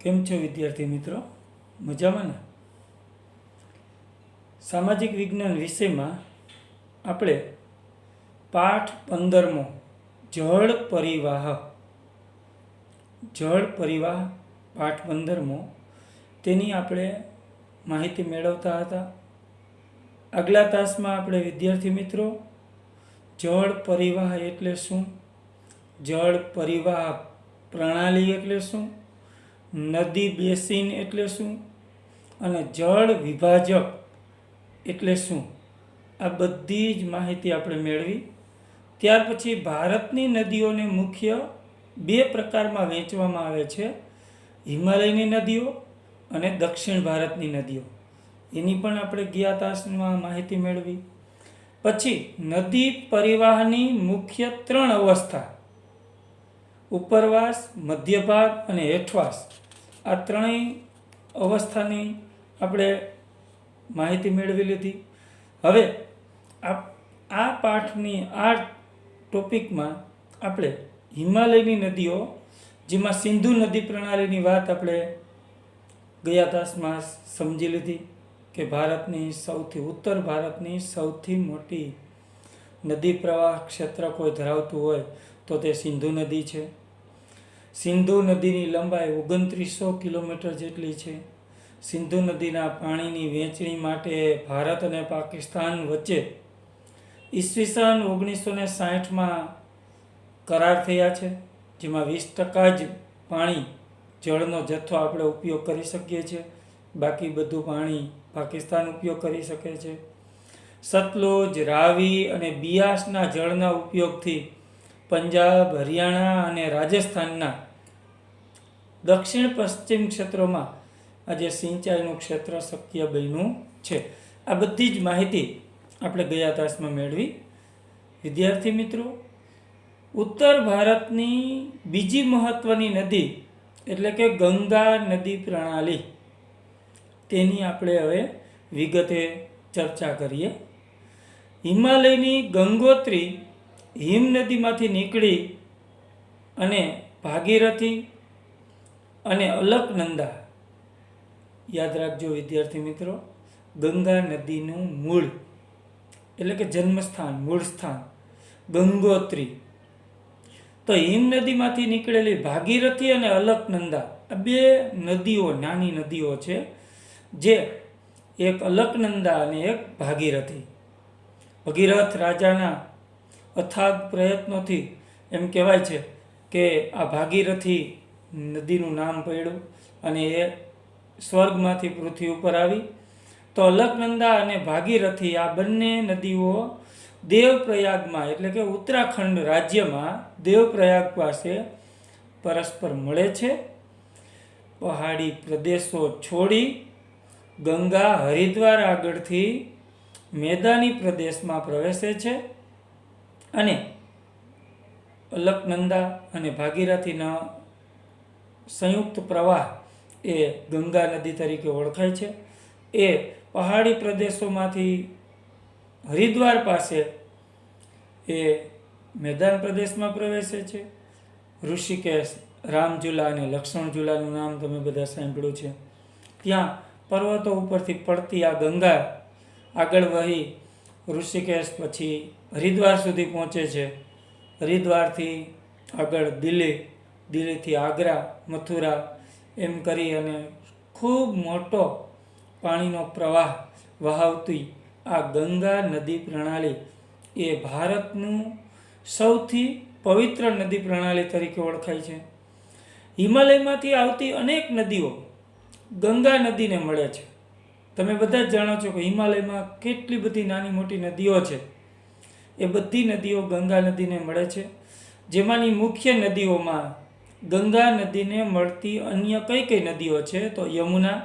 કેમ છો વિદ્યાર્થી મિત્રો? મજામાં ને? સામાજિક વિજ્ઞાન વિષયમાં આપણે પાઠ 15મો જળ પરિવાહ પાઠ 15મો તેની આપણે માહિતી મેળવતા હતા. આગલા તાસમાં આપણે વિદ્યાર્થી મિત્રો જળ પરિવાહ એટલે શું, જળ પરિવાહ પ્રણાલી એટલે શું, નદી બેસિન એટલે શું અને જળ વિભાજક એટલે શું, આ બધી જ માહિતી આપણે મેળવી. ત્યાર પછી ભારતની નદીઓને મુખ્ય બે પ્રકારમાં વહેંચવામાં આવે છે: હિમાલયની નદીઓ અને દક્ષિણ ભારતની નદીઓ. એની પણ આપણે ગયા તાસમાં માહિતી મેળવી. પછી નદી પરિવાહની મુખ્ય 3 અવસ્થા: ઉપરવાસ, મધ્ય ભાગ અને હેઠવાસ. આ ત્રણેય અવસ્થાની આપણે માહિતી મેળવી લીધી. હવે આ પાઠની આ ટોપિકમાં આપણે હિમાલયની નદીઓ, જેમાં સિંધુ નદી પ્રણાલીની વાત આપણે ગયા તાસમાં સમજી લીધી કે ઉત્તર ભારતની સૌથી મોટી નદી પ્રવાહ ક્ષેત્ર કોઈ ધરાવતું હોય તો તે સિંધુ નદી છે. સિંધુ નદીની લંબાઈ 2900 કિલોમીટર જેટલી છે. સિંધુ નદીના પાણીની વહેંચણી માટે ભારત અને પાકિસ્તાન વચ્ચે ઈસવીસન 1960માં કરાર થયા છે, જેમાં 20% જ પાણી જળનો જથ્થો આપણે ઉપયોગ કરી શકીએ છીએ, બાકી બધું પાણી પાકિસ્તાન ઉપયોગ કરી શકે છે. સતલુજ, રાવી અને બિયાસના જળના ઉપયોગથી પંજાબ, હરિયાણા અને રાજસ્થાનના દક્ષિણ પશ્ચિમ ક્ષેત્રોમાં આજે સિંચાઈનું ક્ષેત્ર શક્ય બન્યું છે. આ બધી જ માહિતી આપણે ગયા તાસમાં મેળવી. વિદ્યાર્થી મિત્રો, ઉત્તર ભારતની બીજી મહત્વની નદી એટલે કે ગંગા નદી પ્રણાલી, તેની આપણે હવે વિગતે ચર્ચા કરીએ. હિમાલયની ગંગોત્રી હિમનદીમાંથી નીકળી અને ભાગીરથી અને અલકનંદા, યાદ રાખજો વિદ્યાર્થી મિત્રો, ગંગા નદીનું મૂળ એટલે કે જન્મસ્થાન, મૂળ સ્થાન ગંગોત્રી. તો હિમનદીમાંથી નીકળેલી ભાગીરથી અને અલકનંદા, આ બે નદીઓ નાની નદીઓ છે, જે એક અલકનંદા અને એક ભાગીરથી. ભગીરથ રાજાના અથાગ પ્રયત્નોથી એમ કહેવાય છે કે આ ભાગીરથી નદીનું નામ પડ્યું અને એ સ્વર્ગમાંથી પૃથ્વી ઉપર આવી. તો અલકનંદા અને ભાગીરથી આ બંને નદીઓ દેવપ્રયાગમાં એટલે કે ઉત્તરાખંડ રાજ્યમાં દેવપ્રયાગ પાસે પરસ્પર મળે છે. પહાડી પ્રદેશો છોડી ગંગા હરિદ્વાર આગળથી મેદાની પ્રદેશમાં પ્રવેશે છે અને અલકનંદા અને ભાગીરથીના સંયુક્ત પ્રવાહ એ ગંગા નદી તરીકે ઓળખાય છે. એ પહાડી પ્રદેશોમાંથી હરિદ્વાર પાસે એ મેદાન પ્રદેશમાં પ્રવેશે છે. ઋષિકેશ, રામઝુલા અને લક્ષ્મણ ઝુલાનું નામ તમે બધા સાંભળ્યું છે. ત્યાં પર્વતો ઉપરથી પડતી આ ગંગા આગળ વહી ઋષિકેશ પછી હરિદ્વાર સુધી પહોંચે છે. હરિદ્વારથી આગળ દિલ્હીથી આગ્રા, મથુરા એમ કરી અને ખૂબ મોટો પાણીનો પ્રવાહ વહાવતી આ ગંગા નદી પ્રણાલી એ ભારતનું સૌથી પવિત્ર નદી પ્રણાલી તરીકે ઓળખાય છે. હિમાલયમાંથી આવતી અનેક નદીઓ ગંગા નદીને મળે છે. તમે બધા જ જાણો છો કે હિમાલયમાં કેટલી બધી નાની મોટી નદીઓ છે. એ બધી નદીઓ ગંગા નદીને મળે છે. જેમાંની મુખ્ય નદીઓમાં ગંગા નદીને મળતી અન્ય કઈ નદીઓ છે તો યમુના,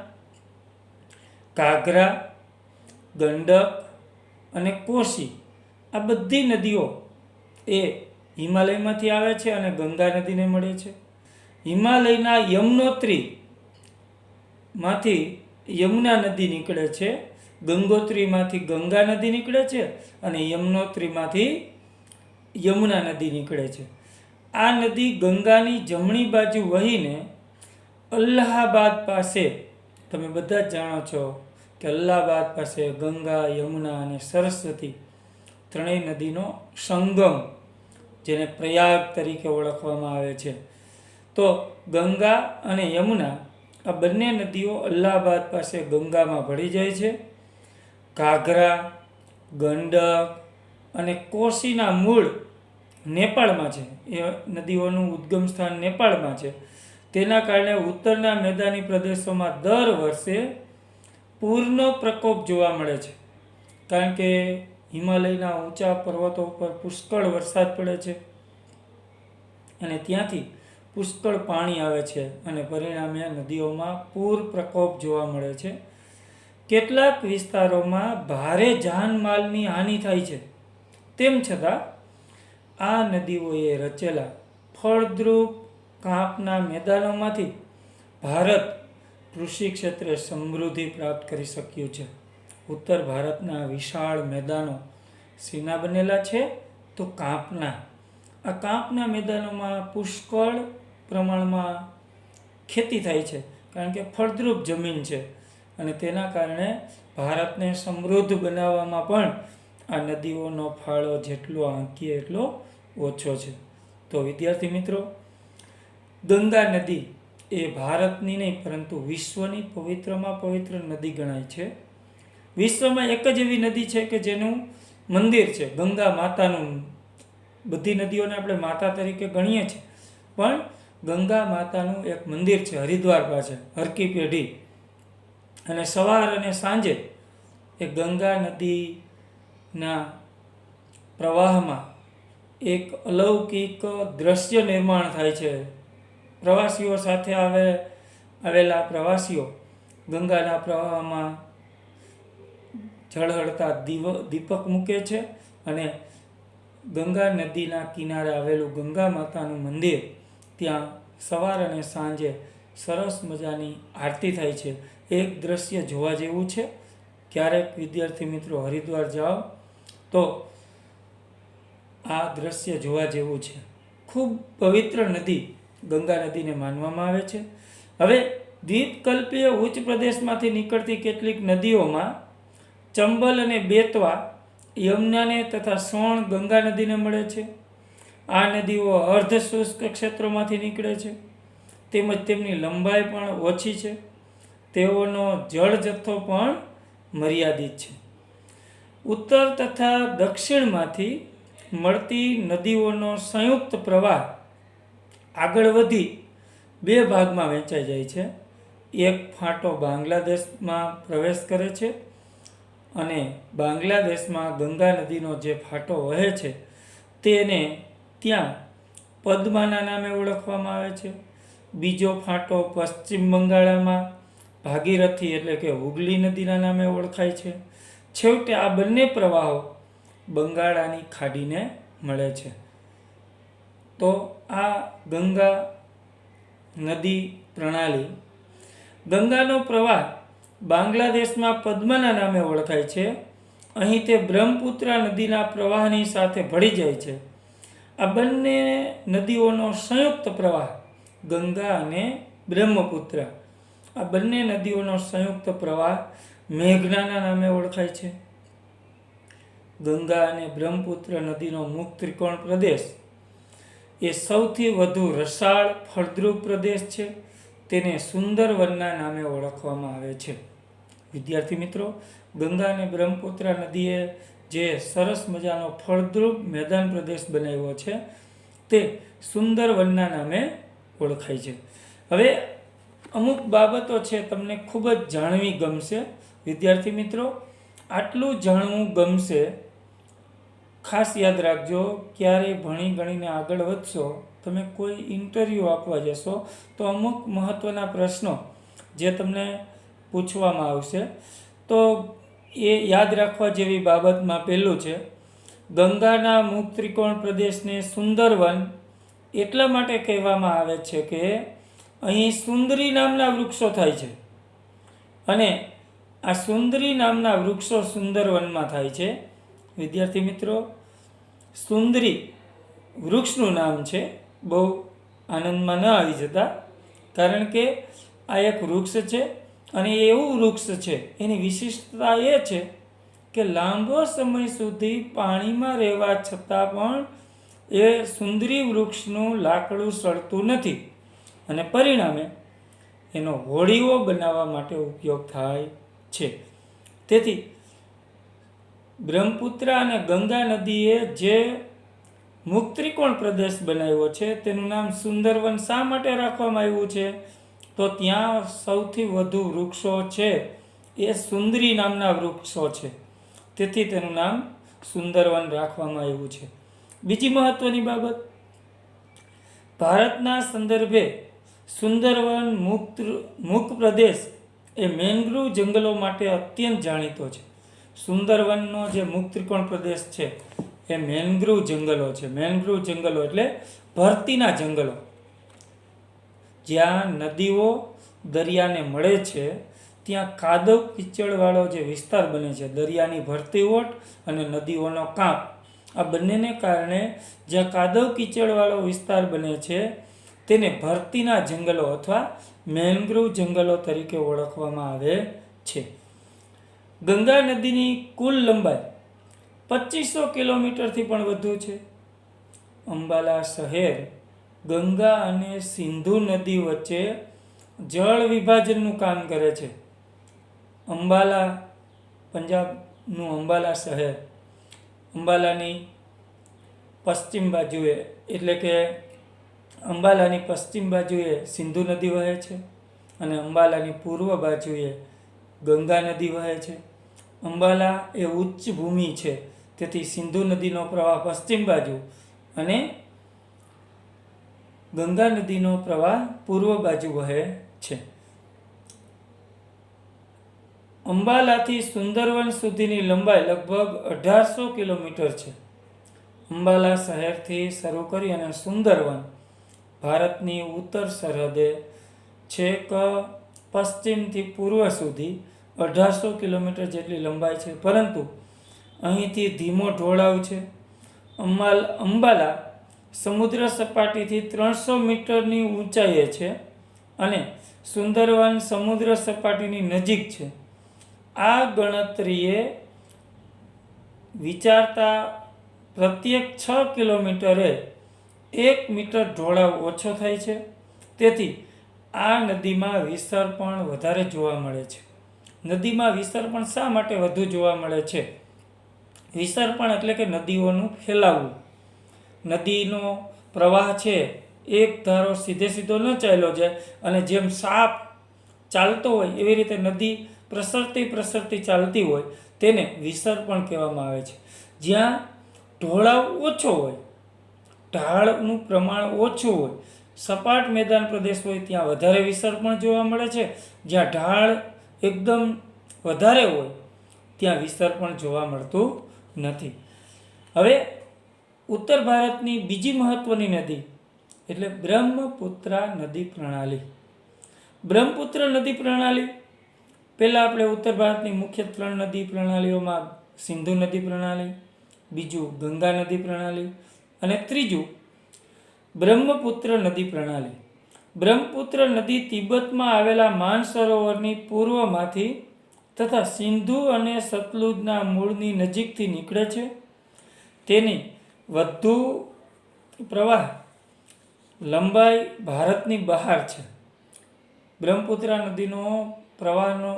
ઘાઘરા, ગંડક અને કોસી. આ બધી નદીઓ એ હિમાલયમાંથી આવે છે અને ગંગા નદીને મળે છે. હિમાલયના યમનોત્રીમાંથી યમુના નદી નીકળે છે, ગંગોત્રીમાંથી ગંગા નદી નીકળે છે અને યમનોત્રીમાંથી યમુના નદી નીકળે છે. આ નદી ગંગાની જમણી બાજુ વહીને અલ્હાબાદ પાસે તમે બધા જ જાણો છો કે અલ્હાબાદ પાસે ગંગા, યમુના અને સરસ્વતી ત્રણેય નદીનો સંગમ, જેને પ્રયાગ તરીકે ઓળખવામાં આવે છે. તો ગંગા અને યમુના આ બંને નદીઓ અલ્હાબાદ પાસે ગંગામાં ભળી જાય છે. ઘાઘરા, ગંડક અને કોસીના મૂળ નેપાળમાં છે. એ નદીઓનું ઉદ્ગમ સ્થાન નેપાળમાં છે. તેના કારણે ઉત્તરના મેદાની પ્રદેશોમાં દર વર્ષે પૂરનો પ્રકોપ જોવા મળે છે. કારણ કે હિમાલયના ઊંચા પર્વતો પર પુષ્કળ વરસાદ પડે છે અને ત્યાંથી પુષ્કળ પાણી આવે છે અને પરિણામે નદીઓમાં પૂર પ્રકોપ જોવા મળે છે. કેટલાક વિસ્તારોમાં ભારે જાનમાલની હાનિ થાય છે. તેમ છતાં આ નદીઓએ રચેલા ફળદ્રુપ કાંપના મેદાનોમાંથી ભારત કૃષિ ક્ષેત્રે સમૃદ્ધિ પ્રાપ્ત કરી શક્યું છે. ઉત્તર ભારતના વિશાળ મેદાનો શેના બનેલા છે? તો કાંપના. આ કાંપના મેદાનોમાં પુષ્કળ પ્રમાણમાં ખેતી થાય છે, કારણ કે ફળદ્રુપ જમીન છે અને તેના કારણે ભારતને સમૃદ્ધ બનાવવામાં પણ આ નદીઓનો ફાળો જેટલો આંકીએ એટલો ઓછો છે. તો વિદ્યાર્થી મિત્રો, ગંગા નદી એ ભારતની નહીં પરંતુ વિશ્વની પવિત્રમાં પવિત્ર નદી ગણાય છે. વિશ્વમાં એક જ એવી નદી છે કે જેનું મંદિર છે, ગંગા માતાનું. બધી નદીઓને આપણે માતા તરીકે ગણીએ છીએ, પણ ગંગા માતાનું એક મંદિર છે હરિદ્વાર પાસે, હરકી પેઢી. અને સવાર અને સાંજે એ ગંગા નદીના પ્રવાહમાં એક અલૌકિક દ્રશ્ય નિર્માણ થાય છે. પ્રવાસીઓ સાથે આવેલા પ્રવાસીઓ ગંગાના પ્રવાહમાં ઝળહળતા દીપક મૂકે છે અને ગંગા નદીના કિનારે આવેલું ગંગા માતાનું મંદિર, ત્યાં સવાર અને સાંજે સરસ મજાની આરતી થાય છે. એક દ્રશ્ય જોવા જેવું છે. ક્યારેક વિદ્યાર્થી મિત્રો હરિદ્વાર જાઓ તો આ દ્રશ્ય જોવા જેવું છે. ખૂબ પવિત્ર નદી ગંગા નદીને માનવામાં આવે છે. હવે દ્વીપકલ્પીય ઉચ્ચ પ્રદેશમાંથી નીકળતી કેટલીક નદીઓમાં ચંબલ અને બેતવા યમુનાને તથા સોણ ગંગા નદીને મળે છે. આ નદીઓ અર્ધ શુષ્ક ક્ષેત્રોમાંથી નીકળે છે, તેમજ તેમની લંબાઈ પણ ઓછી છે. તેઓનો જળ જથ્થો પણ મર્યાદિત છે. ઉત્તર તથા દક્ષિણમાંથી મળતી નદીઓનો સંયુક્ત પ્રવાહ આગળ વધી બે ભાગમાં વહેંચાઈ જાય છે. એક ફાંટો બાંગ્લાદેશમાં પ્રવેશ કરે છે અને બાંગ્લાદેશમાં ગંગા નદીનો જે ફાંટો વહે છે તેને ત્યાં પદ્માના નામે ઓળખવામાં આવે છે. બીજો ફાંટો પશ્ચિમ બંગાળમાં ભાગીરથી એટલે કે હુગલી નદીના નામે ઓળખાય છે. છેવટે આ બંને પ્રવાહો બંગાળાની ખાડીને મળે છે. તો આ ગંગા નદી પ્રણાલી, ગંગાનો પ્રવાહ બાંગ્લાદેશમાં પદ્માના નામે ઓળખાય છે. અહીં તે બ્રહ્મપુત્રા નદીના પ્રવાહની સાથે ભળી જાય છે. આ બંને નદીઓનો સંયુક્ત પ્રવાહ ગંગા અને બ્રહ્મપુત્રા, આ બંને નદીઓનો સંયુક્ત પ્રવાહ મેઘનાના નામે ઓળખાય છે. ગંગા અને બ્રહ્મપુત્ર નદીનો મુખ ત્રિકોણ પ્રદેશ એ સૌથી વધુ રસાળ ફળદ્રુપ પ્રદેશ છે. તેને સુંદરવનના નામે ઓળખવામાં આવે છે. વિદ્યાર્થી મિત્રો, ગંગા અને બ્રહ્મપુત્રા નદીએ જે સરસ મજાનો ફળદ્રુપ મેદાન પ્રદેશ બનાવ્યો છે તે સુંદરવનના નામે ઓળખાય છે. હવે અમુક બાબતો છે તમને ખૂબ જ જાણવી ગમશે. વિદ્યાર્થી મિત્રો, આટલું જાણવું ગમશે, ખાસ યાદ રાખજો. ક્યારેય ભણી ગણીને આગળ વધશો, તમે કોઈ ઇન્ટરવ્યૂ આપવા જશો તો અમુક મહત્ત્વના પ્રશ્નો જે તમને પૂછવામાં આવશે, તો એ યાદ રાખવા જેવી બાબતમાં પહેલું છે, ગંગાના મુખ ત્રિકોણ પ્રદેશને સુંદરવન એટલા માટે કહેવામાં આવે છે કે અહીં સુંદરી નામના વૃક્ષો થાય છે અને આ સુંદરી નામના વૃક્ષો સુંદરવનમાં થાય છે. વિદ્યાર્થી મિત્રો, સુંદરી વૃક્ષનું નામ છે, બહુ આનંદમાં ન આવી જતા. કારણ કે આ એક વૃક્ષ છે અને એ એવું વૃક્ષ છે, એની વિશિષ્ટતા એ છે કે લાંબો સમય સુધી પાણીમાં રહેવા છતાં પણ એ સુંદરી વૃક્ષનું લાકડું સળતું નથી અને પરિણામે એનો હોડીઓ બનાવવા માટે ઉપયોગ થાય છે. તેથી બ્રહ્મપુત્ર અને ગંગા નદીએ જે મુક્ત્રિકોણ પ્રદેશ બનાવ્યો છે તેનું નામ સુંદરવન શા માટે રાખવામાં આવ્યું છે? તો ત્યાં સૌથી વધુ વૃક્ષો છે એ સુંદરી નામના વૃક્ષો છે, તેથી તેનું નામ સુંદરવન રાખવામાં આવ્યું છે. બીજી મહત્વની બાબત, ભારતના સંદર્ભે સુંદરવન મુક્ત પ્રદેશ એ મેંગ્રુવ જંગલો માટે અત્યંત જાણીતો છે. સુંદરવનનો જે મુક્ત્રિકોણ પ્રદેશ છે એ મેંગ્રુવ જંગલો છે. મેંગ્રુવ જંગલો એટલે ભરતીના જંગલો, જ્યાં નદીઓ દરિયાને મળે છે ત્યાં કાદવ કીચડવાળો જે વિસ્તાર બને છે, દરિયાની ભરતી ઓટ અને નદીઓનો કાંપ, આ બંનેને કારણે જ્યાં કાદવ કીચડવાળો વિસ્તાર બને છે તેને ભરતીના જંગલો અથવા મેંગ્રુવ જંગલો તરીકે ઓળખવામાં આવે છે. ગંગા નદીની કુલ લંબાઈ 2500 કિલોમીટરથી પણ વધુ છે. અંબાલા શહેર ગંગા અને સિંધુ નદી વચ્ચે જળ વિભાજનનું કામ કરે છે. અંબાલા, પંજાબનું અંબાલા શહેર, અંબાલાની પશ્ચિમ બાજુએ એટલે કે અંબાલાની પશ્ચિમ બાજુએ સિંધુ નદી વહે છે અને અંબાલાની પૂર્વ બાજુએ ગંગા નદી વહે છે. અંબાલા એ ઉચ્ચ ભૂમિ છે, તેથી સિંધુ નદીનો પ્રવાહ પશ્ચિમ બાજુ અને ગંગા નદીનો પ્રવાહ પૂર્વ બાજુ વહે છે. અંબાલાથી સુંદરવન સુધીની લંબાઈ લગભગ 1800 કિલોમીટર છે. અંબાલા શહેરથી શરૂ કરી અને સુંદરવન ભારતની ઉત્તર સરહદે છેક પશ્ચિમથી પૂર્વ સુધી 1800 કિલોમીટર જેટલી લંબાઈ છે, પરંતુ અહીંથી ધીમો ઢોળાવ છે. અંબાલા સમુદ્ર સપાટીથી 300 મીટરની ઊંચાઈએ છે અને સુંદરવન સમુદ્ર સપાટીની નજીક છે. આ ગણતરીએ વિચારતા પ્રત્યેક 6 કિલોમીટરે 1 મીટર ઢોળાવ ઓછો થાય છે. તેથી આ નદીમાં વિસર્પણ વધારે જોવા મળે છે. નદીમાં વિસર્પણ શા માટે વધુ જોવા મળે છે? વિસર્પણ એટલે કે નદીઓનું ફેલાવવું. નદીનો પ્રવાહ છે એક ધારો સીધો ન ચાલ્યો જાય અને જેમ સાપ ચાલતો હોય એવી રીતે નદી પ્રસરતી ચાલતી હોય તેને વિસર્પણ કહેવામાં આવે છે. જ્યાં ઢોળાવ ઓછો હોય, ઢાળનું પ્રમાણ ઓછું હોય, સપાટ મેદાન પ્રદેશ હોય ત્યાં વધારે વિસર્પણ જોવા મળે છે. જ્યાં ઢાળ એકદમ વધારે હોય ત્યાં વિસર્પણ જોવા મળતું નથી. હવે ઉત્તર ભારતની બીજી મહત્વની નદી એટલે બ્રહ્મપુત્ર નદી પ્રણાલી. બ્રહ્મપુત્ર નદી પ્રણાલી, પહેલાં આપણે ઉત્તર ભારતની મુખ્ય 3 નદી પ્રણાલીઓમાં સિંધુ નદી પ્રણાલી, બીજું ગંગા નદી પ્રણાલી અને ત્રીજું બ્રહ્મપુત્ર નદી પ્રણાલી. બ્રહ્મપુત્ર નદી તિબેટમાં આવેલા માનસરોવરની પૂર્વમાંથી તથા સિંધુ અને સતલુજના મૂળની નજીકથી નીકળે છે. તેની વધુ પ્રવાહ લંબાઈ ભારતની બહાર છે. બ્રહ્મપુત્ર નદીનો પ્રવાહનો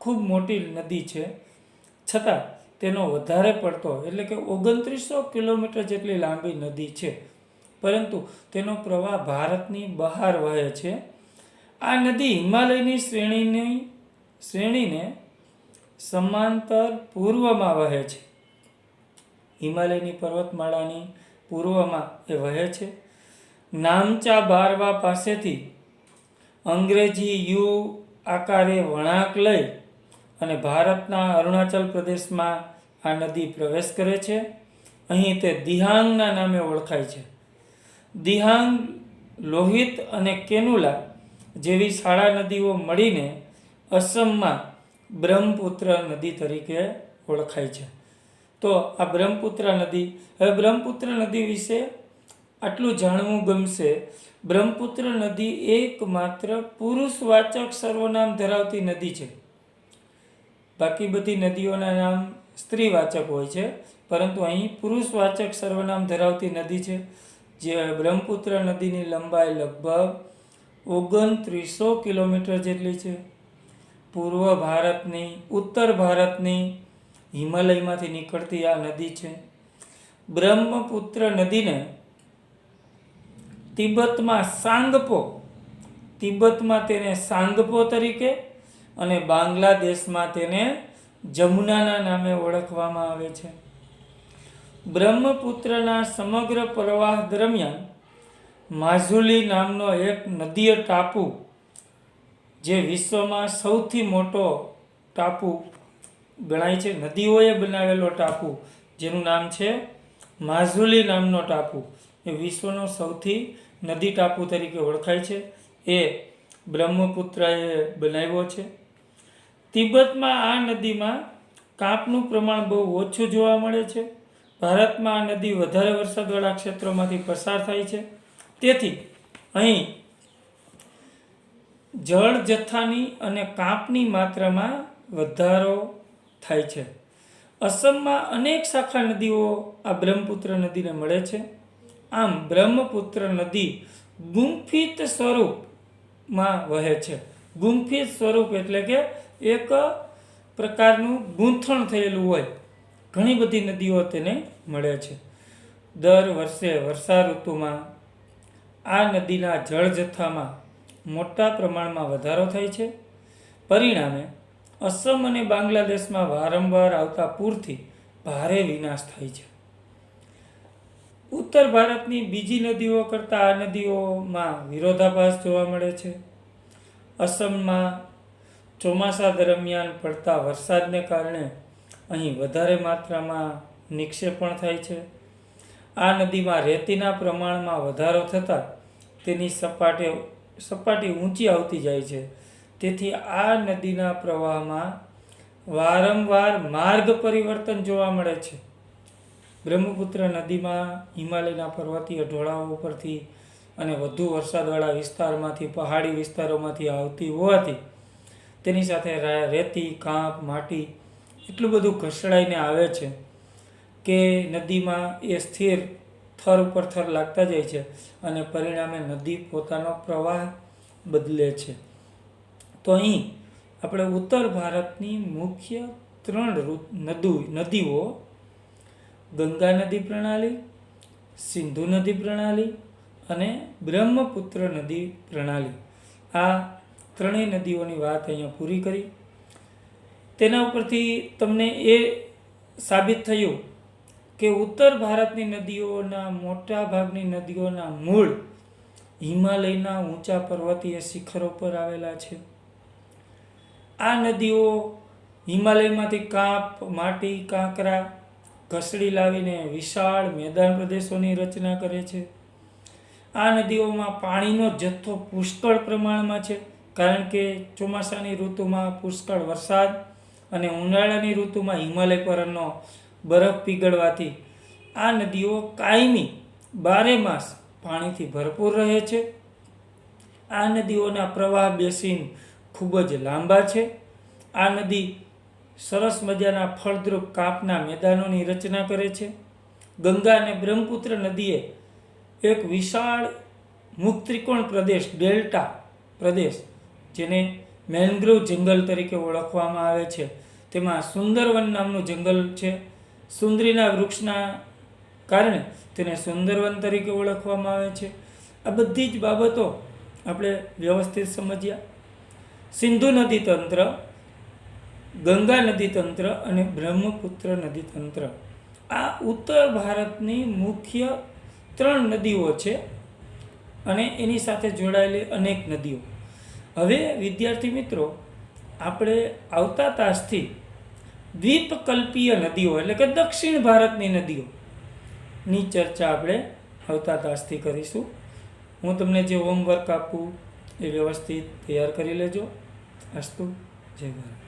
ખૂબ મોટી નદી છે, છતાં તેનો વધારે પડતો એટલે કે 2900 કિલોમીટર જેટલી લાંબી નદી છે, પરંતુ તેનો પ્રવાહ ભારતની બહાર વહે છે. આ નદી હિમાલયની શ્રેણીને સમાંતર પૂર્વમાં વહે છે. હિમાલયની પર્વતમાળાની પૂર્વમાં એ વહે છે. નામચા બારવા પાસેથી અંગ્રેજી યુ આકારે વળાંક લઈ અને ભારતના અરુણાચલ પ્રદેશમાં આ નદી પ્રવેશ કરે છે. અહીં તે દિહાંગના નામે ઓળખાય છે. દિહાંગ, લોહિત અને કેનુલા જેવી શાળા નદીઓ મળીને અસમમાં બ્રહ્મપુત્ર નદી તરીકે ઓળખાય છે. તો આ બ્રહ્મપુત્ર નદી, હવે બ્રહ્મપુત્ર નદી વિશે આટલું જાણવું ગમશે, બ્રહ્મપુત્ર નદી એકમાત્ર પુરુષવાચક સર્વનામ ધરાવતી નદી છે. બાકી બધી નદીઓના નામ સ્ત્રીવાચક હોય છે, પરંતુ અહીં પુરુષવાચક સર્વનામ ધરાવતી નદી છે. જે બ્રહ્મપુત્ર નદીની લંબાઈ લગભગ 2900 કિલોમીટર જેટલી છે. પૂર્વ ભારતની, ઉત્તર ભારતની હિમાલયમાંથી નીકળતી આ નદી છે. બ્રહ્મપુત્ર નદીને તિબેતમાં સાંગપો, તિબેતમાં તેને સાંગપો તરીકે અને બાંગ્લાદેશમાં તેને જમુનાના નામે ઓળખવામાં આવે છે. બ્રહ્મપુત્રના સમગ્ર પ્રવાહ દરમિયાન માજુલી નામનો એક નદીય ટાપુ, જે વિશ્વમાં સૌથી મોટો ટાપુ ગણાય છે, નદીઓએ બનાવેલો ટાપુ, જેનું નામ છે માજુલી નામનો ટાપુ, એ વિશ્વનો સૌથી નદી ટાપુ તરીકે ઓળખાય છે. એ બ્રહ્મપુત્રએ બનાવ્યો છે. તિબેતમાં આ નદીમાં કાંપનું પ્રમાણ બહુ ઓછું જોવા મળે છે. ભારતમાં આ નદી વધારે વરસાદવાળા ક્ષેત્રોમાંથી પસાર થાય છે. તેથી અહીં જળ જથ્થાની અને કાંપની માત્રામાં વધારો થાય છે. અસમમાં અનેક શાખા નદીઓ આ બ્રહ્મપુત્ર નદીને મળે છે. આમ બ્રહ્મપુત્ર નદી ગુંફિત સ્વરૂપમાં વહે છે. ગુંફિત સ્વરૂપ એટલે કે એક પ્રકારનું ગૂંથણ થયેલું હોય, ઘણી બધી નદીઓ તેને મળે છે. દર વર્ષે વર્ષા ઋતુમાં આ નદીના જળ જથ્થામાં મોટા પ્રમાણમાં વધારો થાય છે. પરિણામે અસમ અને બાંગ્લાદેશમાં વારંવાર આવતા પૂરથી ભારે વિનાશ થાય છે. ઉત્તર ભારતની બીજી નદીઓ કરતાં આ નદીઓમાં વિરોધાભાસ જોવા મળે છે. અસમમાં ચોમાસા દરમિયાન પડતા વરસાદને કારણે અહીં વધારે માત્રામાં નિક્ષેપણ થાય છે. આ નદીમાં રેતીના પ્રમાણમાં વધારો થતાં તેની સપાટી ઊંચી આવતી જાય છે. તેથી આ નદીના પ્રવાહમાં વારંવાર માર્ગ પરિવર્તન જોવા મળે છે. બ્રહ્મપુત્ર નદીમાં હિમાલયના પર્વતીય ઢોળાવો પરથી અને વધુ વરસાદવાળા વિસ્તારમાંથી, પહાડી વિસ્તારોમાંથી આવતી હોવાથી તેની સાથે રેતી, કાંપ, માટી એટલું બધું ઘસડાઈને આવે છે કે નદીમાં એ સ્થિર થર ઉપર થર લાગતા જાય છે અને પરિણામે નદી પોતાનો પ્રવાહ બદલે છે. તો અહીં આપણે ઉત્તર ભારતની મુખ્ય 3 નદીઓ ગંગા નદી પ્રણાલી, સિંધુ નદી પ્રણાલી અને બ્રહ્મપુત્ર નદી પ્રણાલી, આ ત્રણેય નદીઓની વાત અહીંયા પૂરી કરી. તેના ઉપરથી તમને એ સાબિત થયું કે ઉત્તર ભારતની નદીઓના મોટા ભાગની નદીઓના મૂળ હિમાલયના ઊંચા પર્વતીય શિખરો પર આવેલા છે. આ નદીઓ હિમાલયમાંથી કાંપ, માટી, કાંકરા ઘસડી લાવીને વિશાળ મેદાન પ્રદેશોની રચના કરે છે. આ નદીઓમાં પાણીનો જથ્થો પુષ્કળ પ્રમાણમાં છે, કારણ કે ચોમાસાની ઋતુમાં પુષ્કળ વરસાદ અને ઉનાળાની ઋતુમાં હિમાલય પરનો બરફ પીગળવાથી આ નદીઓ કાયમી 12 માસ પાણીથી ભરપૂર રહે છે. આ નદીઓના પ્રવાહ બેસીન ખૂબ જ લાંબા છે. આ નદી સરસ મજાના ફળદ્રુપ કાંપના મેદાનોની રચના કરે છે. ગંગા અને બ્રહ્મપુત્ર નદીએ એક વિશાળ મુક્ત્રિકોણ પ્રદેશ, ડેલ્ટા પ્રદેશ, જેને મેન્ગ્રોવ જંગલ તરીકે ઓળખવામાં આવે છે, તેમાં સુંદરવન નામનું જંગલ છે. સુંદરીના વૃક્ષના કારણે તેને સુંદરવન તરીકે ઓળખવામાં આવે છે. આ બધી જ બાબતો આપણે વ્યવસ્થિત સમજ્યા. સિંધુ નદી તંત્ર, ગંગા નદી તંત્ર અને બ્રહ્મપુત્ર નદી તંત્ર, આ ઉત્તર ભારતની મુખ્ય 3 નદીઓ છે અને એની સાથે જોડાયેલી અનેક નદીઓ. હવે વિદ્યાર્થી મિત્રો, આપણે આવતા તાસથી દ્વીપકલ્પીય નદીઓ એટલે કે દક્ષિણ ભારતની નદીઓની ચર્ચા આપણે આવતા તાસથી કરીશું. હું તમને જે હોમવર્ક આપું એ વ્યવસ્થિત તૈયાર કરી લેજો. અસ્તુ. જય ભારત.